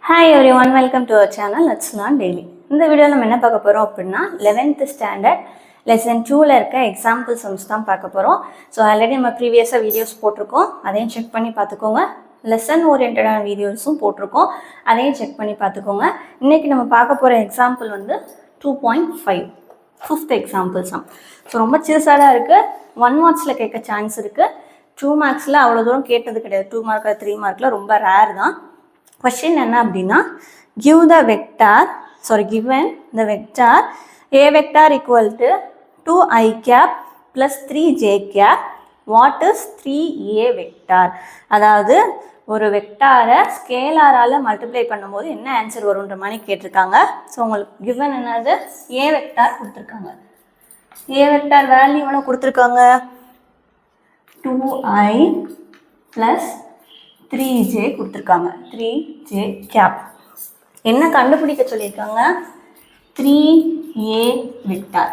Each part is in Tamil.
Hi everyone, welcome to our channel Let's Learn Daily. இந்த வீடியோவில் நம்ம என்ன பார்க்க போகிறோம் அப்படின்னா 11th ஸ்டாண்டர்ட் லெசன் 2ல் இருக்க எக்ஸாம்பிள் சம்ஸ் தான் பார்க்க போகிறோம். ஸோ ஆல்ரெடி நம்ம ப்ரீவியஸாக வீடியோஸ் போட்டிருக்கோம், அதையும் செக் பண்ணி பார்த்துக்கோங்க. லெசன் ஓரியன்டான வீடியோஸும் போட்டிருக்கோம், அதையும் செக் பண்ணி பார்த்துக்கோங்க. இன்றைக்கி நம்ம பார்க்க போகிற எக்ஸாம்பிள் வந்து 2.5 ஃபிஃப்த் எக்ஸாம்பிள் சம். ஸோ ரொம்ப சிறுசாக இருக்குது, 1 மார்க்ஸில் கேட்க சான்ஸ் இருக்குது. 2 மார்க்ஸில் அவ்வளோ தூரம் கேட்டது கிடையாது. 2 மார்க் 3 மார்க்கில் ரொம்ப ரேர் தான். Question என்ன அப்படின்னா, given the vector a vector equal to 2i cap plus 3j cap, what is 3a vector? அதாவது ஒரு வெக்டாரை ஸ்கேலாரால் மல்டிப்ளை பண்ணும்போது என்ன ஆன்சர் வரும்ன்ற மாதிரி கேட்டிருக்காங்க. ஸோ உங்களுக்கு கிவன் என்னது, a வெக்டார் கொடுத்துருக்காங்க. a வெக்டார் வேல்யூ எவ்வளோ கொடுத்துருக்காங்க, 2i plus 3j கொடுத்துருக்காங்க. 3j gap. என்ன கண்டுபிடிக்க சொல்லியிருக்காங்க, 3a வெக்டார்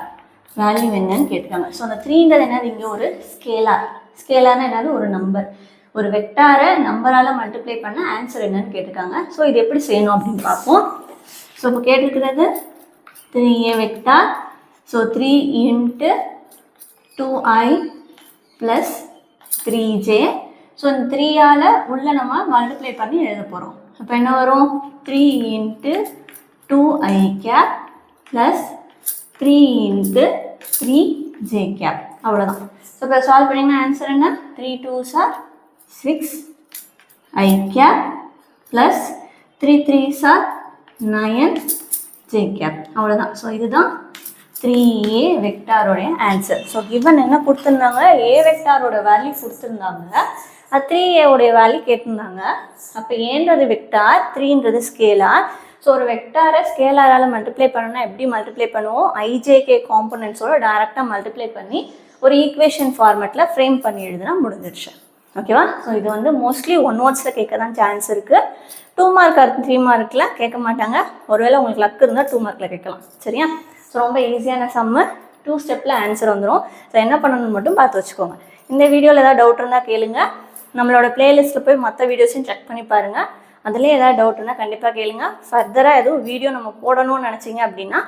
வேல்யூ என்னன்னு கேட்டிருக்காங்க. ஸோ அந்த 3ன்றது என்னது, இங்கே ஒரு ஸ்கேலார். ஸ்கேலார்னா என்னது, ஒரு நம்பர். ஒரு வெக்டாரை நம்பரால் மல்டிப்ளை பண்ண ஆன்சர் என்னன்னு கேட்டிருக்காங்க. ஸோ இது எப்படி செய்யணும் அப்படின்னு பார்ப்போம். ஸோ இப்போ கேட்டிருக்கிறது 3a vector. So 3 × 2i + 3j. So இந்த 3ஆல் உள்ள நம்ம மல்டிப்ளை பண்ணி எழுத போகிறோம். அப்போ என்ன வரும், 3 × 2i cap + 3 × 3j cap. அவ்வளோதான். ஸோ இப்போ சால்வ் பண்ணிங்கன்னா ஆன்சர் என்ன, 3 2s are 6i cap + 3 3s are 9j cap. அவ்வளோதான். ஸோ இதுதான் 3a வெக்டாரோடைய ஆன்சர். ஸோ கிவன் என்ன கொடுத்துருந்தாங்க, a வெக்டாரோட வேல்யூ கொடுத்துருந்தாங்க, 3a உடைய வேல்யூ கேட்டிருந்தாங்க. அப்போ ஏன்றது வெக்டார், 3ன்றது ஸ்கேலார். ஸோ ஒரு வெக்டாரை ஸ்கேலாரால் மல்டிப்ளை பண்ணணும்னா எப்படி மல்டிப்ளை பண்ணுவோம், ஐஜேகே காம்பனன்ட்ஸோட டைரெக்டாக மல்டிப்ளை பண்ணி ஒரு ஈக்குவேஷன் ஃபார்மெட்டில் ஃப்ரேம் பண்ணி எழுதுனா முடிஞ்சிடுச்சு. ஓகேவா. ஸோ இது வந்து மோஸ்ட்லி 1 வேர்ட்ஸில் கேட்க தான் சான்ஸ் இருக்குது. 2 மார்க் 3 மார்க்கில் கேட்க மாட்டாங்க. ஒருவேளை உங்களுக்கு லக் இருந்தால் 2 மார்க்கில் கேட்கலாம். சரியா. ஸோ ரொம்ப ஈஸியான சம்மு, 2 ஸ்டெப்பில் ஆன்சர் வந்துடும். ஸோ என்ன பண்ணணும்னு மட்டும் பார்த்து வச்சுக்கோங்க. இந்த வீடியோவில் ஏதாவது டவுட் இருந்தால் கேளுங்க. நம்மளோட பிளேலிஸ்ட்டில் போய் மற்ற வீடியோஸையும் செக் பண்ணி பாருங்கள். அதுலேயே ஏதாவது டவுட் இருந்தால் கண்டிப்பாக கேளுங்க. ஃபர்தராக எதுவும் வீடியோ நம்ம போடணும்னு நினச்சிங்க அப்படின்னா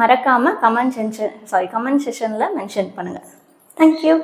மறக்காமல் கமெண்ட் செஷனில் மென்ஷன் பண்ணுங்கள். தேங்க்யூ.